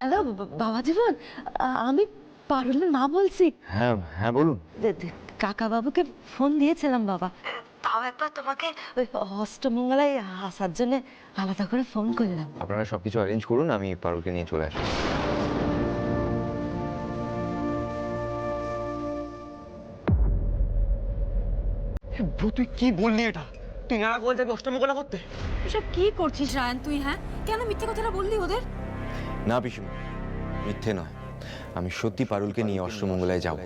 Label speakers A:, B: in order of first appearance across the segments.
A: Hello বাবা জীবন, আমি পারুলের মা বলছি।
B: হ্যাঁ হ্যাঁ বলুন।
A: কাকা বাবুকে ফোন দিয়েছিলাম বাবা, তাও একবার তোমাকে ওই অষ্টমঙ্গলায় আসার জন্য আলাদা করে ফোন করলাম।
B: আপনারা সবকিছু অ্যারেঞ্জ করুন, আমি পারুলকে নিয়ে চলে আসবো।
C: তুই কি বললি এটা? তুই নানা গোল যাবি অষ্টমঙ্গলা করতে?
D: এসব কি করছিস রায়ন তুই? হ্যাঁ, কেন মিথ্যে কথাটা বললি ওদের?
B: না পিসিমা, মিথ্যে নয়, আমি সত্যি পারুলকে নিয়ে অষ্টমঙ্গলায় যাব।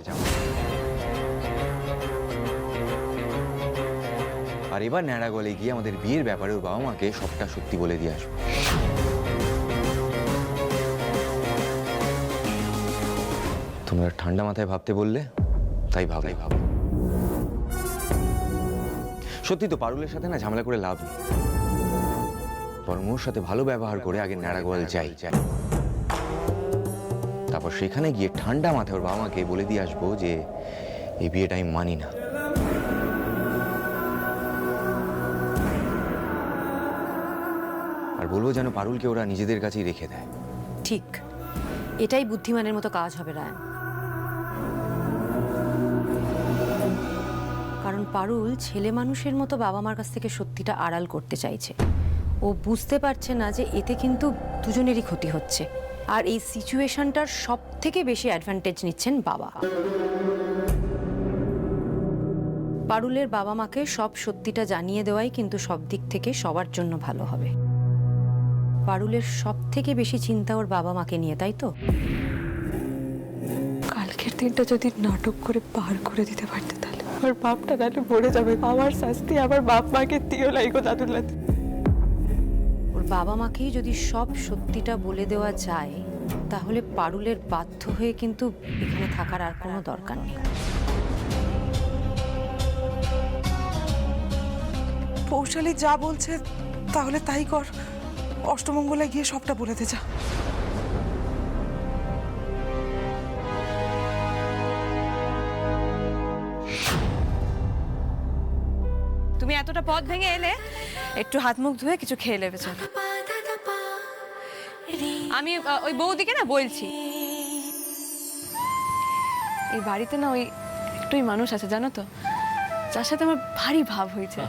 B: আর এবার ন্যাড়াগলে গিয়ে আমাদের বিয়ের ব্যাপারে ওর বাবা মাকে সবটা সত্যি বলে দিয়ে আসবো। তোমরা ঠান্ডা মাথায় ভাবতে বললে, তাই ভাবলাই ভাবো। সত্যি তো পারুলের সাথে না ঝামেলা করে লাভ নেই, বরং ওর সাথে ভালো ব্যবহার করে আগে ন্যাড়াগোয়াল যাই, তারপর সেখানে গিয়ে ঠান্ডা মাথায় ওর বাবা মাকে বলে দিয়ে আসবো যে এই বিয়েটা আমি মানি না। আর বলবো যেন পারুলকে ওরা নিজেদের কাছেই রেখে দেয়।
D: ঠিক, এটাই বুদ্ধিমানের মতো কাজ হবে রায়ন। কারণ পারুল ছেলে মানুষের মতো বাবা মার কাছ থেকে সত্যিটা আড়াল করতে চাইছে। ও বুঝতে পারছে না যে এতে কিন্তু দুজনেরই ক্ষতি হচ্ছে, আর এই সিচুয়েশনটার সব থেকে বেশি অ্যাডভান্টেজ নিচ্ছেন বাবা। পারুলের বাবা মাকে সব সত্যিটা জানিয়ে দেওয়াই কিন্তু সব দিক থেকে সবার জন্য ভালো হবে। পারুলের সব থেকে বেশি চিন্তা ওর বাবা মাকে নিয়ে, তাই তো?
E: কালকের দিনটা যদি নাটক করে পার করে দিতে পারতে, তাহলে আমার বাপটা তাহলে মরে যাবে। আমার শাস্তি আমার বাপ মাকে দিও লাইগো দাদুল্লাহ।
D: ওর বাবা মাকেই যদি সব সত্যিটা বলে দেওয়া যায়, তাহলে পারুলের বাধ্য হয়ে কিন্তু এখানে থাকার আর কোনো দরকার নেই।
E: পৌশালী যা বলছে তাহলে তাই কর, অষ্টমঙ্গলায় গিয়ে সবটা বলে দে যা।
F: তুমি এতটা পথ ভেঙে এলে, একটু হাত মুখ ধুয়ে কিছু খেয়ে নেবে চল। আমি ওই বৌদিকে না বলছি, এই বাড়িতে না ওই একটুই মানুষ আছে জানো তো, যার সাথে আমার ভারী ভাব হয়েছে।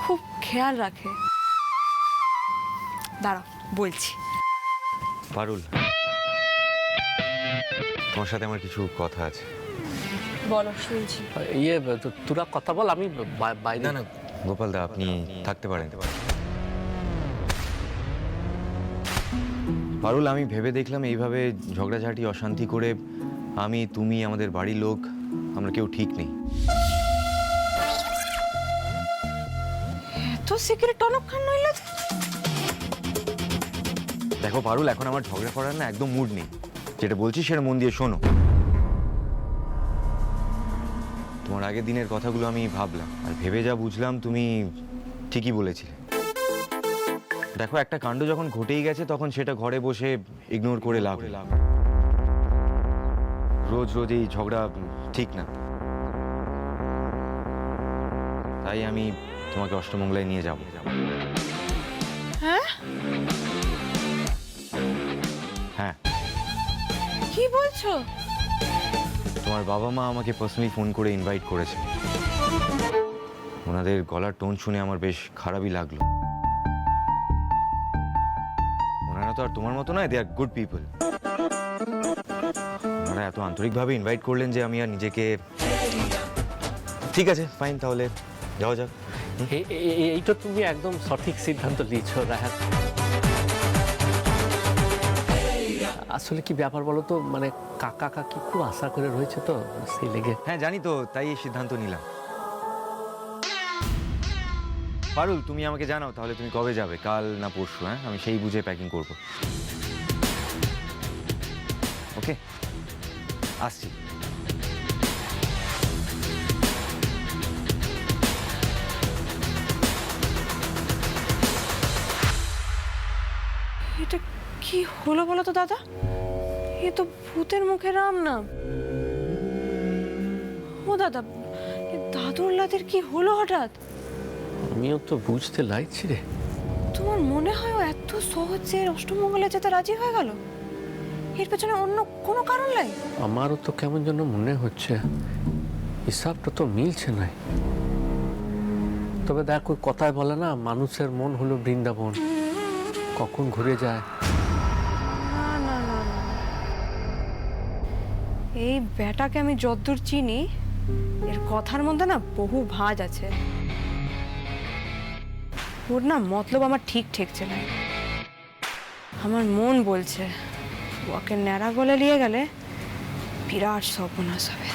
F: খুব খেয়াল রাখে। দাঁড়াও বলছি।
B: পারুল, তোমার সাথে আমার কিছু কথা আছে।
F: বলো, শুনছি।
C: ইয়ে তোরা কথা বল, আমি বাইরে।
B: না না গোপাল দা, আপনি থাকতে পারেন। পারুল, আমি ভেবে দেখলাম এইভাবে ঝগড়াঝাটি অশান্তি করে আমি, তুমি, আমাদের বাড়ির লোক, আমরা কেউ ঠিক নেই।
F: তো সিগারেট টনক খান নইলে।
B: দেখো পারুল, এখন আমার ঝগড়া করার না একদম মুড নেই। যেটা বলছি সেটা মন দিয়ে শোনো। তোমার আগের দিনের কথাগুলো আমি ভাবলাম, আর ভেবে যা বুঝলাম তুমি ঠিকই বলেছিলে। দেখো, একটা কাণ্ড যখন ঘটেই গেছে তখন সেটা ঘরে বসে ইগনোর করে লাভ নেই। রোজ রোজ এই ঝগড়া ঠিক না। তাই আমি তোমাকে অষ্টমঙ্গলায় নিয়ে যাব।
F: হ্যাঁ,
B: হ্যাঁ,
F: কি বলছো?
B: তোমার বাবা মা আমাকে পার্সোনালি ফোন করে ইনভাইট করেছে। ওনাদের গলার টোন শুনে আমার বেশ খারাপই লাগলো। ওনারা তো আর তোমার মতো নয়, দে আর গুড পিপল। ওনারা এত আন্তরিকভাবে ইনভাইট করলেন যে আমি আর নিজেকে... ঠিক আছে, ফাইন, তাহলে যাওয়া যাক।
C: এইটা তুমি একদম সঠিক সিদ্ধান্ত নিয়েছো রাহাত। আসলে কি ব্যাপার বলো তো, মানে কাকা কাকি খুব আশা করে রয়েছে তো, সেই লেগে।
B: হ্যাঁ জানি তো, তাই এই সিদ্ধান্ত নিলাম। পারুল, তুমি আমাকে জানাও তাহলে তুমি কবে যাবে, কাল না পরশু? হ্যাঁ, আমি সেই বুঝে প্যাকিং করব। ওকে, আসছি।
F: এটা কি হলো বলো তো দাদা? এ তো ভূতের মুখে রাম নাম। ও দাদা, দাদুর লাদের কি হলো হঠাৎ?
C: আমিও তো বুঝতে লাগছি রে।
F: তুমি তোমার মনে হয় ও এত সহজে অষ্টমঙ্গলে যেতে রাজি হয়ে গেল? এর পেছনে অন্য কোনো কারণ নাই?
C: আমারও তো কেমন যেন মনে হচ্ছে, হিসাবটা তো মিলছে না। তবে দেখ, ওই কথায় বলে না, মানুষের মন হলো বৃন্দাবন, কখন ঘুরে যায়।
F: না না না না, এই ব্যাটাকে আমি যতদূর চিনি, এর কথার মধ্যে না বহু ভাঁজ আছে। ওর না মতলব আমার ঠিক ঠেকছে না। আমার মন বলছে ওকে ন্যাড়া গলে নিয়ে গেলে বিরাট সর্বনাশ হবে।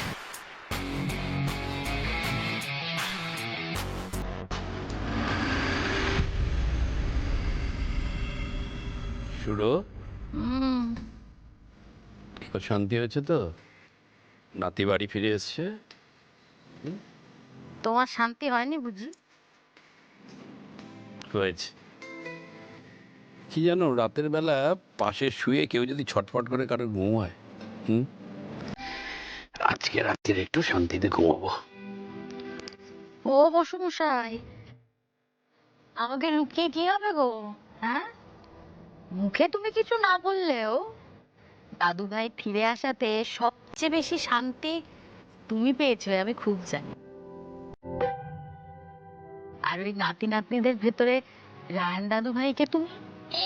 G: শুরু শান্তি হয়েছে তো? নাতি বাড়ি ফিরে এসছে?
A: তোমার শান্তি হয়নি বুঝি?
G: হয়েছে। কি জানো, রাতের বেলা পাশে শুয়ে কেউ যদি ছটফট করে কারোর ঘুম হয়, আজকে রাত্রিরে একটু শান্তিতে ঘুমাবো।
A: ও বসুমশাই, আমাকে লুকিয়ে কি হবে গো? হ্যাঁ, মুখে তুমি কিছু না বললেও দাদু ভাই ফিরে আসাতে সবচেয়ে বেশি শান্তি তুমি পেয়েছো, আমি খুব জানি। আর ওই নাতি নাতনিদের ভেতরে রায়ন দাদু ভাইকে তুমি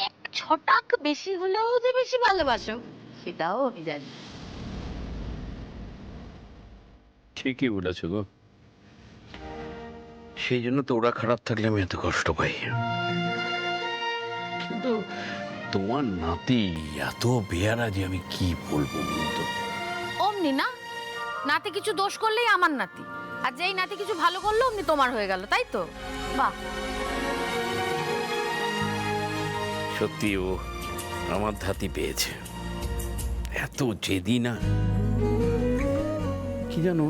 A: এক ছটাক বেশি হলেও যে বেশি ভালোবাসো, সেটাও আমি জানি।
G: ঠিকই বলেছ গো, সেই জন্য তো ওরা খারাপ থাকলে আমি এত কষ্ট পাই। কিন্তু তোমার নাতি এত বেয়ারা যে আমি কি বলবো বলতো।
D: অমনি না, নাতি কিছু দোষ করলেই আমার নাতি, আর যেই নাতি কিছু ভালো করলো অমনি তোমার হয়ে গেল, তাই তো? বাহ,
G: সত্যি ও আমার ধাতি পেয়েছে, এত জেদি না। কি জানো,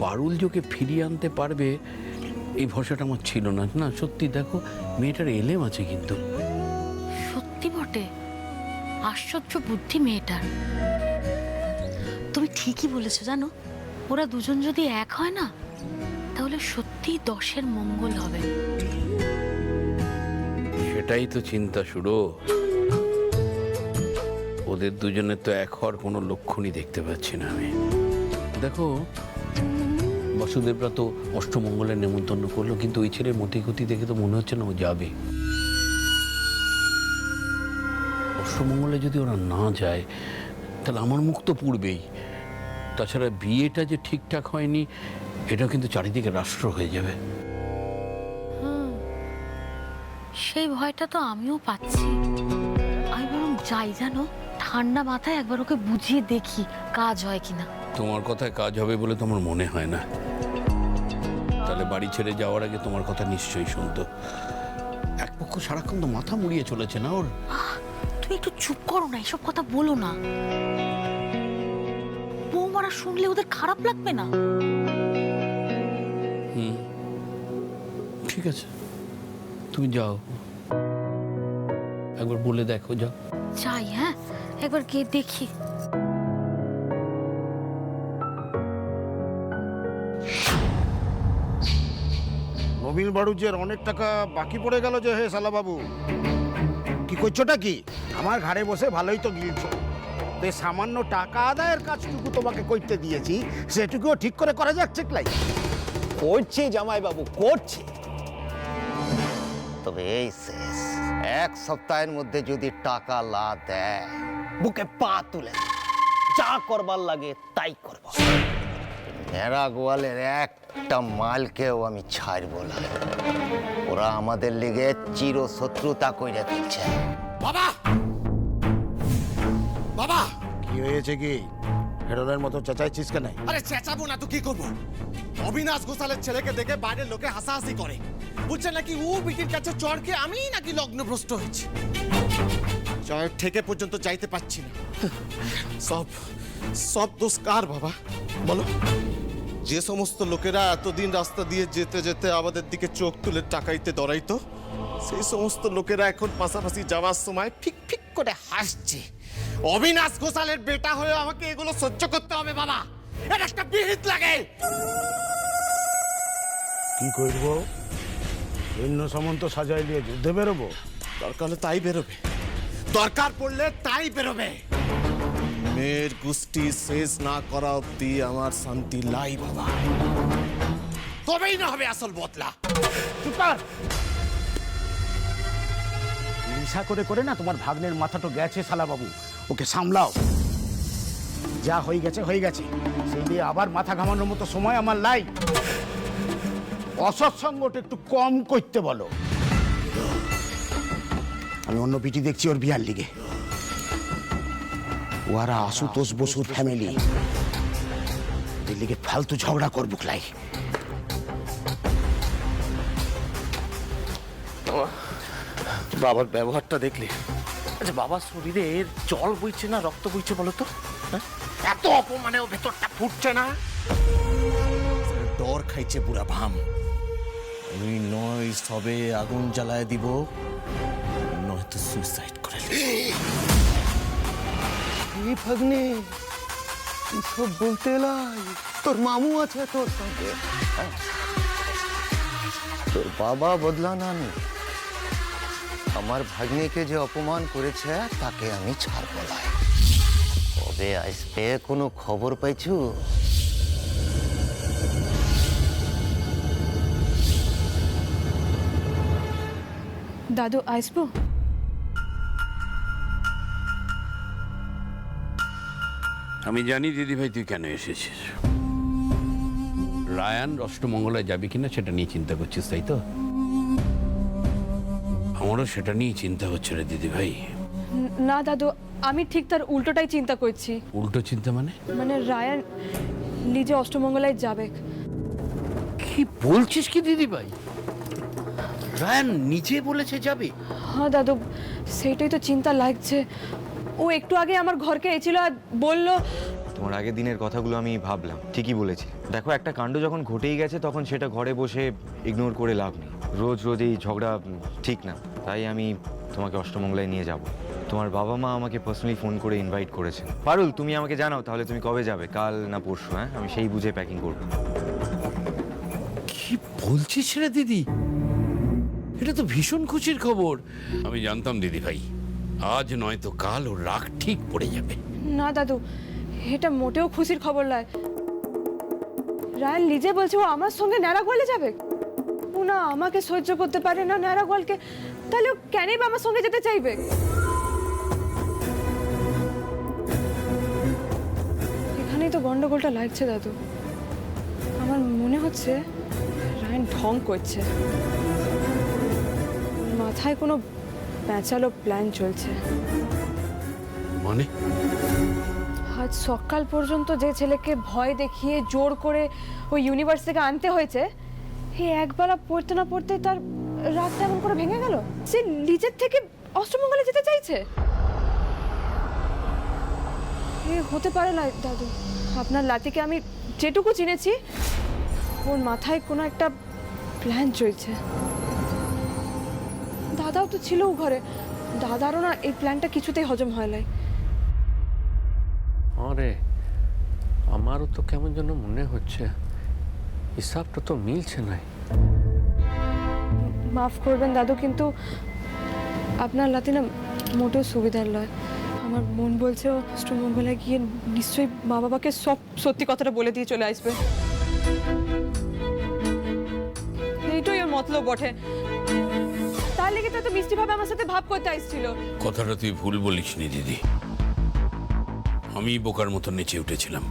G: পারুল যোকে ফিরিয়ে আনতে পারবে এই ভরসাটা আমার ছিল না। না সত্যি দেখো, মেয়েটার এলেম আছে কিন্তু।
A: সত্যি বটে, আশ্চর্য বুদ্ধি মেয়েটার। তুমি ঠিকই বলেছো জানো, ওরা দুজন যদি এক হয় না, তাহলে সত্যি 10-এর মঙ্গল হবে।
G: সেটাই তো চিন্তা শুরু। ওদের দুজনের তো এক হওয়ার কোনো লক্ষণই দেখতে পাচ্ছি না আমি। দেখো, বসুদেবরা তো অষ্টমঙ্গলের নেমন্তন্ন করলো, কিন্তু ওই ছেলের মতিগতি দেখে তো মনে হচ্ছে না ও যাবে। অষ্টমঙ্গলে যদি ওরা না যায়, তাহলে আমার মুখ তো পুড়বেই। তাছাড়া বিয়েটা যে ঠিকঠাক হয়নি, এটা কিন্তু চারিদিকে রাষ্ট্র হয়ে যাবে।
A: সেই ভয়টা তো আমিও পাচ্ছি। আমি বরং যাই জানো, ঠান্ডা মাথায় একবার ওকে বুঝিয়ে দেখি কাজ হয় কিনা।
G: তোমার কথায় কাজ হবে বলে তো আমার মনে হয় না। তাহলে বাড়ি ছেড়ে যাওয়ার আগে তোমার কথা নিশ্চয়ই শুনতো। এক পক্ষ সারাক্ষণ তো মাথা মুড়িয়ে চলেছে না ওর।
A: তুমি একটু চুপ করো না, এসব কথা বলো না। বৌমারা শুনলে ওদের খারাপ লাগবে না?
G: ঠিক আছে, তুমি যাও, একবার বলে দেখো, যাও।
A: যাই, হ্যাঁ, একবার গিয়ে দেখি।
H: নবীন বাড়ুজের অনেক টাকা বাকি পড়ে গেল যে। হে শালা বাবু, কি করছোটা কি? আমার ঘাড়ে বসে ভালোই তো গিলছো। তো এই সামান্য টাকা আদায়ের কাজটুকু তোমাকে করতে দিয়েছি, সেটুকুও ঠিক করে করা যাচ্ছে ক্লাই?
I: করছি জামাই বাবু, করছি। তবে এই শেষ এক সপ্তাহের মধ্যে যদি টাকা লা দেয়, বুকে পা তুলে যা করবার লাগে তাই করব। মেরা গোয়ালের একটা মালকেও আমি ছাড়ব না। ওরা আমাদের লিগে চিরশত্রুতা কইরা দিচ্ছে।
H: বাবা, বাবা, কি হয়েছে? কি হেরোদের মতো চেঁচাইছিস কেন?
J: আরে চেঁচাবো না তো কি করবো? অবিনাশ ঘোষালের ছেলেকে দেখে বাইরের লোকে হাসাহাসি করে, বলছে নাকি ও বিটির কাছে চড় খেয়ে আমি নাকি লগ্নভ্রষ্ট হয়েছি। জয়ের থেকে পর্যন্ত চাইতে পারছি না। সব সব দোষ কার বাবা বলো? যে সমস্ত লোকেরা এতদিন রাস্তা দিয়ে যেতে যেতে আমাদের দিকে চোখ তুলে টাকাইতে দরাইতো, সেই সমস্ত লোকেরা এখন পাশাপাশি যাওয়ার সময় ফিক ফিক করে হাসছে। অবিনাশ ঘোষালের বেটা হয়ে আমাকে এগুলো সহ্য করতে হবে বাবা, এটা একটা বিহিত লাগে।
H: কি করবো? সৈন্য সামন্ত সাজাই নিয়ে যুদ্ধে বেরোবো?
J: দরকার হলে তাই বেরোবে, দরকার পড়লে তাই বেরোবে। মেয়ের গোষ্ঠী শেষ না করা অব্দি আমার শান্তি লাই বাবা, তবেই না হবে আসল বদলা।
H: হিংসা করে করে না তোমার ভাগ্নের মাথাটা গেছে শালা বাবু, ওকে সামলাও। যা হয়ে গেছে হয়ে গেছে, সেই নিয়ে আবার মাথা ঘামানোর মতো সময় আমার লাই। অসৎসঙ্গটা একটু কম করতে বলো। আমি অন্য পিটি দেখছি ওর বিয়ার লিগে, ওরা আশুতোষ বসুর ফ্যামিলি, এর লিগে ফালতু ঝগড়া করবো লাই।
J: বাবার ব্যবহারটা দেখলে, আচ্ছা বাবার শরীরে জল বইছে না রক্ত বইছে বলো তো? এত অপমানেও ভেতরটা ফুটছে না? ডর খাইছে পুরা ভাম। আমি নয় সবে আগুন জ্বালায় দিব, নয়তো সুইসাইড করে
I: ভাগ্নে সব বলতে এলাই, তোর মামু আছে তোর সঙ্গে, তোর বাবা বদলা না নি। আমার ভাগ্নিকে যে অপমান করেছে তাকে আমি ছাড়ব না। কবে আসবে কোনো খবর পাইছু?
F: দাদু আসবো?
G: আমি জানি দিদিভাই তুই কেন এসেছিস। রায়ান অষ্টমঙ্গলায় যাবে কিনা সেটা নিয়ে চিন্তা করছিস, তাই তো? আমারও সেটা নিয়ে চিন্তা হচ্ছে রে দিদিভাই।
F: না দাদু, আমি ঠিক তার উল্টোটাই চিন্তা করছি।
G: উল্টো চিন্তা মানে?
F: মানে রায়ান নিজে অষ্টমঙ্গলায় যাবে।
G: কি বলছিস কি দিদিভাই? রায়ান নিজে বলেছে যাবে?
F: হ্যাঁ দাদু, সেটাই তো চিন্তা লাগছে। ও একটু আগে আমার ঘরকে এসেছিল আর বলল।
B: তোমার আগের দিনের কথাগুলো আমি ভাবলাম, ঠিকই বলেছি। দেখো, একটা কাণ্ড যখন ঘটেই গেছে তখন সেটা ঘরে বসে ইগনোর করে লাভ নেই। রোজ রোজ এই ঝগড়া ঠিক না। তাই আমি তোমাকে অষ্টমঙ্গলায় নিয়ে যাব। তোমার বাবা মা আমাকে পার্সোনালি ফোন করে ইনভাইট করেছে। পারুল, তুমি আমাকে জানাও তাহলে তুমি কবে যাবে, কাল না পরশু? হ্যাঁ, আমি সেই বুঝে প্যাকিং করব।
G: কি বলছিস রে দিদি? এটা তো ভীষণ খুশির খবর। আমি জানতাম দিদিভাই, আজ নয় তো কাল ওর রাগ ঠিক পড়ে যাবে।
F: না দাদু, এটা মোটেও খুশির খবর নয়। রায়ান নিজে বলছে ও আমার সঙ্গে ন্যাড়াগোয়ালে যাবে। ও না আমাকে সহ্য করতে পারে না ন্যাড়াগোয়ালকে, তাহলে ও কেনই বা আমার সঙ্গে যেতে চাইবে? এখানেই তো গন্ডগোলটা লাগছে দাদু। আমার মনে হচ্ছে রায়ান ঢং করছে, মাথায় কোনো প্যাঁচালো প্ল্যান চলছে।
G: মানে?
F: আজ সকাল পর্যন্ত যে ছেলেকে ভয় দেখিয়ে জোর করে ওই ইউনিভার্স থেকে আনতে হয়েছে, এই একবেলা পড়তে না পড়তে তার রাতটা এমন করে ভেঙে গেল। সে নিজের থেকে অষ্টমঙ্গলে যেতে চাইছে। এ হতে পারে না দাদু। আপনার লাতিকে আমি যেটুকু চিনেছি, ওর মাথায় কোনো একটা প্ল্যান চলছে। দাদাও তো ছিল ও ঘরে, দাদারও না এই প্ল্যানটা কিছুতেই হজম হয় নাই।
C: আরে আমারও তো কেমন যেন মনে হচ্ছে, হিসাবটা তো মিলছে না।
F: মাফ করবেন দাদু, কিন্তু আপনার লাতি না মোটেও সুবিধার নয়। আমার মন বলছে ও অষ্টমঙ্গলায় গিয়ে নিশ্চয়ই মা বাবাকে সব সত্যি কথাটা বলে দিয়ে চলে আসবে। এইটাই ওর মতলব বটে। তার লেগে তো এত মিষ্টিভাবে আমার সাথে ভাব করতে আসছিল।
G: কথাটা তুই ভুল বলিসনি দিদি। আমি বোকার মতো নেচে উঠেছিলাম।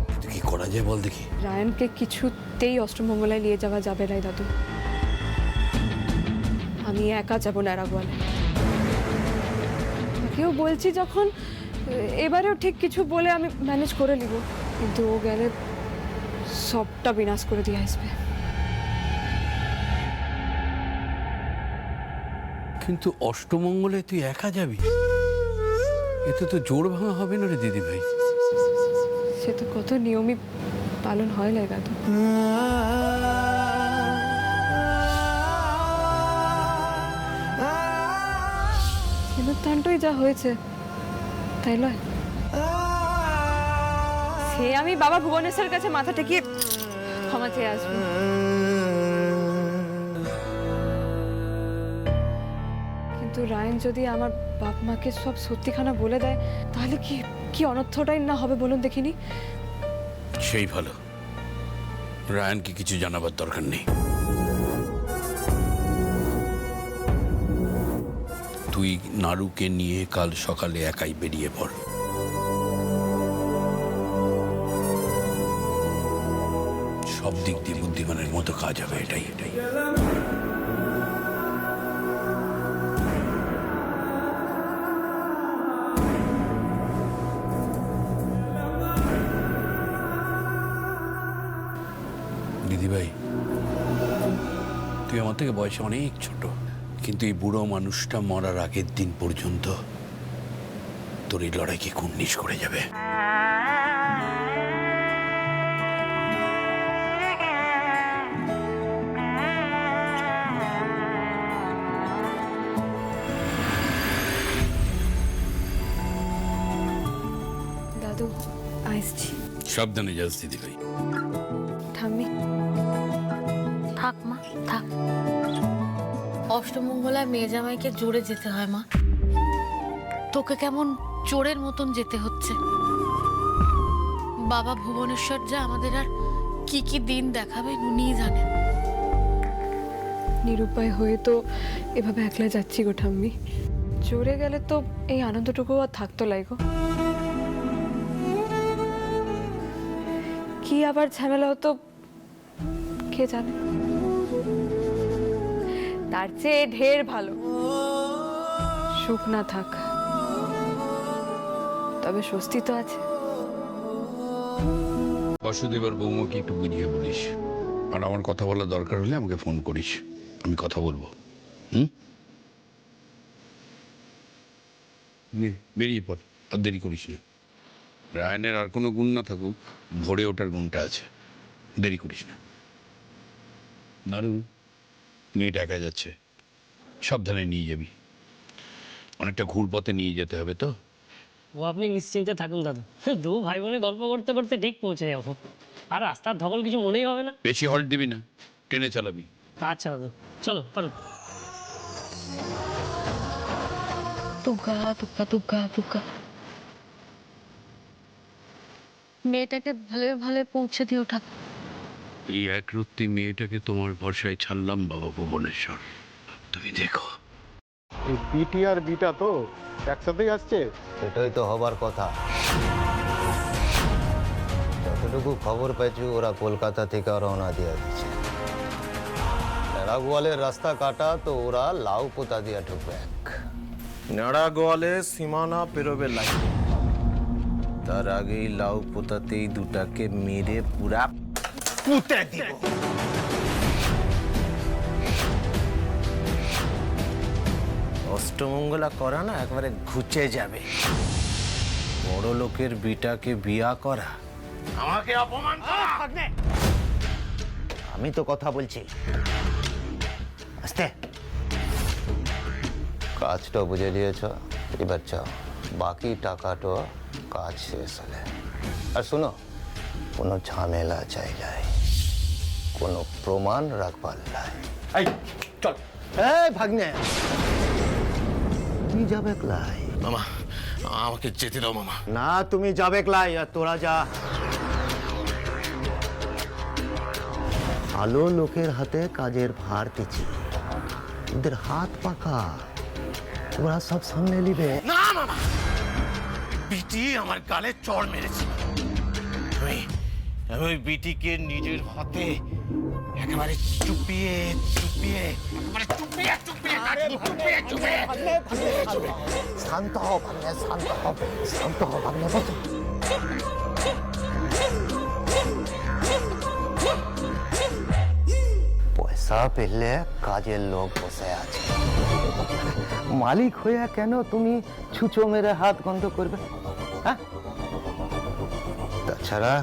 G: কিন্তু কি করা যায় বল দেখি?
F: রায়ানকে কিছুতেই অষ্টমঙ্গলায় নিয়ে যাওয়া যাবে না দাদু। আমি একা যাবো ন্যাড়াগোয়ালে। কেউ বলছি যখন, এবারেও ঠিক কিছু বলে আমি ম্যানেজ করে নিব, কিন্তু ও গেলে সবটা বিনাশ করে দিয়ে আসবে।
G: কিন্তু অষ্টমঙ্গলে তুই একা যাবি, এতে তো জোড় ভাঙা হবে না রে দিদি ভাই।
F: সে তো কত নিয়মই পালন হয় না দাদু। সিঁদুরদানটাই যা হয়েছে তাই নয়? সে আমি বাবা ভুবনেশ্বরের কাছে মাথা টেকিয়ে ক্ষমা চেয়ে আসবো। কিন্তু রায়ন যদি আমার বাপ মাকে সব সত্যিখানা বলে দেয় তাহলে কি কি অনর্থটাই না হবে বলুন দেখিনি।
G: সেই ভালো, রায়ানকে কিছু জানাবার দরকার নেই। তুই নারুকে নিয়ে কাল সকালে একাই বেরিয়ে পড়। সব দিক দিয়ে বুদ্ধিমানের মতো কাজ হবে, এটাই। দিদিভাই, তুই আমার থেকে বয়সে অনেক ছোট, কিন্তু এই বুড়ো মানুষটা মরার আগের দিন পর্যন্ত তোর এই লড়াইকে কুর্নিশ করে যাবে।
F: দাদু আসছি।
G: সাবধানে যাস দিদিভাই।
F: ঠাম্মি
A: থাক মা থাক, অষ্টমঙ্গলায় মেয়ে জামাইকে জোরে যেতে হয় মা, তোকে কেমন চোরের মতন যেতে হচ্ছে। বাবা ভুবনেশ্বর যা আমাদের আর কি কি দিন দেখাবে উনিই জানেন।
F: নিরুপায় হয়ে তো এভাবে একলা যাচ্ছি গো ঠাম্মি। জোরে গেলে তো এই আনন্দটুকু আর থাকতো লাইগো। কি আবার ঝামেলা হতো কে জানে। তার চেয়ে ঢের ভালো সুখ না থাক, তবে স্বস্তি তো আছে।
G: বাসুদেব আর বৌমাকে একটু বুঝিয়ে বলিস, আর আমার কথা বলার দরকার হলে আমাকে ফোন করিস, আমি কথা বলবো। বেরিয়ে পড়, আর দেরি করিস না। রায়নের আর কোনো গুণ না থাকুক, ভোরে ওঠার গুণটা আছে, দেরি করিস না। নারু, মেয়েটা একা যাচ্ছে, সাবধানে নিয়ে যাবি, অনেকটা ঘুর পথে নিয়ে যেতে হবে তো।
K: ও আপনি নিশ্চিন্তে থাকুন দাদু, দু ভাই বোনে গল্প করতে করতে ঠিক পৌঁছে যাবো, আর রাস্তার ধকল কিছু মনেই হবে না।
G: বেশি হল্ট দিবি না, ট্রেনে চালাবি।
K: আচ্ছা দাদু, চলো পারো।
A: দুগ্গা দুগ্গা দুগ্গা দুগ্গা, মেয়েটাকে ভালো ভালো পৌঁছে দিও ঠাকুর।
G: এই একরত্তি মেয়েটাকে তোমার ভরসায় ছাড়লাম বাবা ভুবনেশ্বর, তুমি দেখো।
J: এই পিটি আর বিটা তো একসাথেই আসছে।
I: সেটাই তো হবার কথা। যতটুকু খবর পেয়েছি ওরা কলকাতা থেকে রওনা দিয়ে দিচ্ছে। নেড়াগোয়ালের রাস্তা কাটা তো ওরা লাউ পোতা দিয়ে ঢুকবে।
H: নেড়া গোয়ালে সীমানা পেরোবে লাগে,
I: তার আগেই লাউ পোতাতেই দুটাকে মেরে পুরা পুঁতে দিব। অষ্টমঙ্গলা করা না একবারে ঘুচে যাবে। বড় লোকের বিটাকে বিয়া করা আমাকে অপমান করা। আমি তো কথা বলছি, আস্তে। কাজটা বুঝে নিয়েছ, এবার চাও বাকি টাকাটা কাজ শেষ হলে। আর শোনো, কোনো ঝামেলা চাই নাই, কোনো প্রমাণ রাখবার নাই। এই চল, এই ভাগ্নে, তুই যাবে ক্লাই?
J: মামা আমাকে যেতে দাও মামা।
I: না, তুমি যাবে ক্লাই, আর তোরা যা। ভালো লোকের হাতে কাজের ভার দিচ্ছি, ওদের হাত পাকা, ওরা সব সামনে নিবে।
J: না মামা, বিটি আমার গালে চড় মেরেছে। আমি ওই বিটিকে নিজের হাতে একেবারে চুপিয়ে চুপিয়ে একেবারে চুপিয়ে চুপিয়ে চুপিয়ে চুপিয়ে।
I: শান্ত হও ভাগ্নে, শান্ত হও, শান্ত হও ভাগ্নে, বসো। পয়সা পেলে কাজের লোক বসে আছে, মালিক হয়ে কেন তুমি ছুঁচো মেরে হাত গন্ধ করবে? হ্যাঁ, তাছাড়া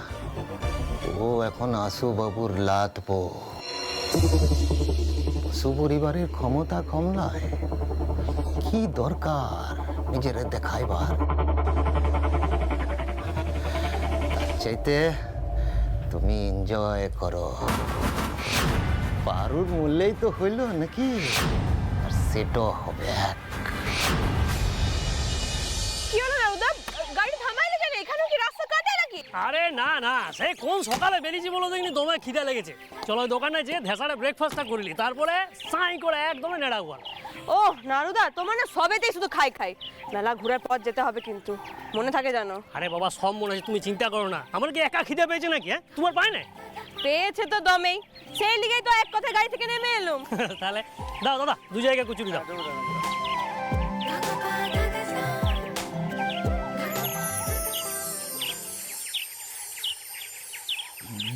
I: ও এখন আশু বাবুর লাতবো। বসু পরিবারের ক্ষমতা কম নয়, কি দরকার নিজের দেখাইবার? তার চাইতে তুমি এনজয় করো, পারুর মূল্যেই তো হইল নাকি, আর সেটাও হবে এক।
F: কি হলো দাদা, গাড়ি থামাইলে কেন? এখানেও কি রাস্তা কাটে নাকি?
K: আরে না না, সে কোন সকালে বেরিয়েছি বলো দেখিনি, তোমায় খিদে লেগেছে। চলো ওই দোকানে যেয়ে ধেসারে ব্রেকফাস্টটা করিলি, তারপরে সাই করে একদমই নেড়া গোয়াল।
F: ও নারুদা, তোমার না সবেতেই শুধু খাই খাই। মেলা ঘুরার পর যেতে হবে কিন্তু, মনে থাকে জানো?
K: আরে বাবা, সব মনে আছে, তুমি চিন্তা করো না। আমার কি একা খিদে পেয়েছে নাকি? হ্যাঁ, তোমার পায় না?
F: পেয়েছে তো দমেই, সেই লিগেই তো এক কথায় গাড়ি থেকে নেমে এলুম।
K: তাহলে দাও দাদা, 2 জায়গায় কচুরি দাও।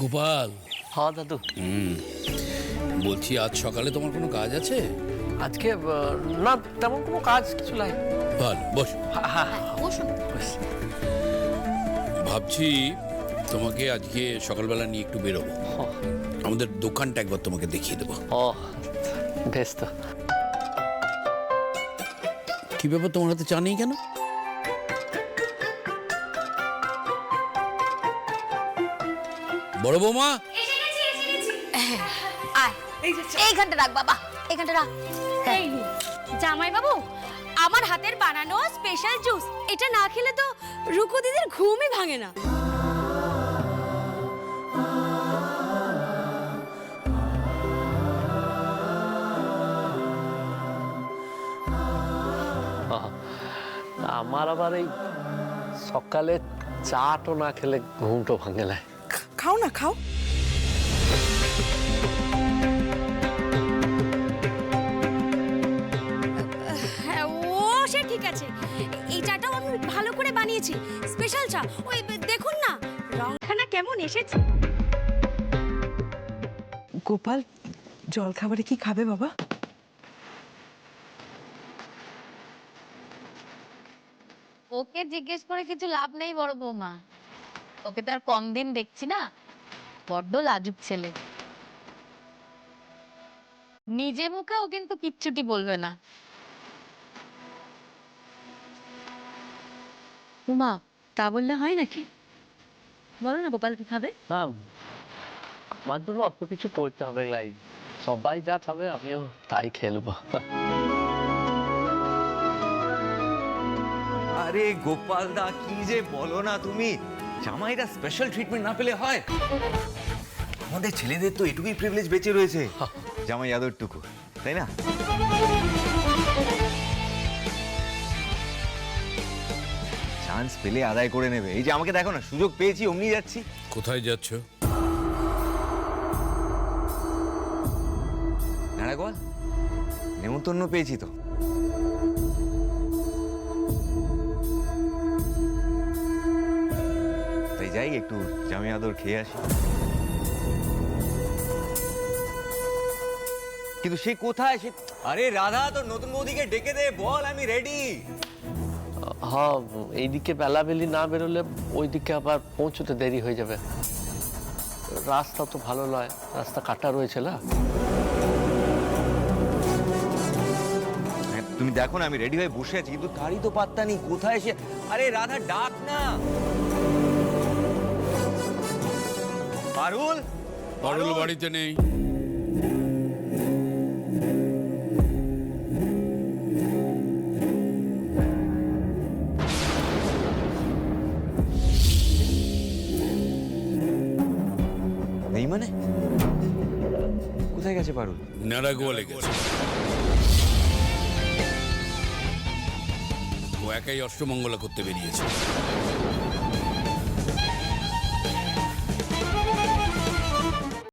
G: গোপাল,
C: হ্যাঁ দাদু।
G: বলছি আজ সকালে তোমার কোনো কাজ আছে?
C: আজকে না, তেমন কোনো কাজ কিছু নাই।
G: ভালো, বস।
A: বসুন।
G: ভাবছি তোমাকে আজকে সকালবেলা নিয়ে একটু বেরোবো, আমাদের দোকানটা একবার তোমাকে দেখিয়ে দেবো।
C: ও বেশ তো।
G: কি ব্যাপার, তোমার হাতে চা নেই কেন? বড় বৌমা,
A: এইখানটা রাখ বাবা, এইখানটা রাখ। এই জামাই বাবু, আমার হাতের বানানো স্পেশাল জুস, এটা না খেলে তো রুকু দিদির ঘুমই ভাঙে না।
C: আমার আবার এই সকালে চাটো না খেলে ঘুমটো ভাঙে না।
E: খাও না, খাও।
A: হ্যাঁ, ও সে ঠিক আছে, এই চাটাও আমি ভালো করে বানিয়েছি, স্পেশাল চা। ওই দেখুন না রংখানা কেমন এসেছে।
E: গোপাল, জল খাবারে কি খাবে বাবা?
A: ওকে জিজ্ঞেস করে কিছু লাভ নেই বড় বৌমা, ওকে তো আর কম দিন দেখছি না, বড্ড লাজুক ছেলে। নিজে মুখে ও কিন্তু কিচ্ছুটি বলবে না। উমা, তা বললে হয় নাকি? বলো না গোপাল কি খাবে?
C: না, আমার জন্য অত কিছু করতে হবে নাই, সবাই যা খাবে আমিও তাই খেলবো।
B: আরে গোপাল দা, কি যে বলো না তুমি, জামাইরা স্পেশাল ট্রিটমেন্ট না পেলে হয়? আমাদের ছেলেদের তো এটুকুই প্রিভিলেজ বেঁচে রয়েছে, জামাই আদরটুকু, তাই না? চান্স পেলে আদায় করে নেবে। এই যে আমাকে দেখো না, সুযোগ পেয়েছি অমনি যাচ্ছি।
G: কোথায় যাচ্ছ?
B: নারাগোয়াল, নেমন্তন্ন পেয়েছি তো। তাই যাই, একটু জামাই আদর খেয়ে আসি। কিন্তু সে কোথায়? সে, আরে রাধা, তোর নতুন বৌদিকে ডেকে দে, বল আমি রেডি।
C: হ্যাঁ, এইদিকে বেলাবেলি না বেরোলে ওইদিকে আবার পৌঁছতে দেরি হয়ে যাবে। রাস্তা তো ভালো নয়, রাস্তা কাটা রয়েছে না।
B: তুমি দেখো না, আমি রেডি হয়ে বসে আছি, কিন্তু তারই তো পাত্তা নেই। কোথায় সে? আরে রাধা, ডাক না। পারুল,
G: পারুল বাড়িতে নেই।
B: নেই মানে? কোথায় গেছে পারুল?
G: নারাগোয়ালে গেছে। ও একাই অষ্টমঙ্গলা করতে বেরিয়েছে।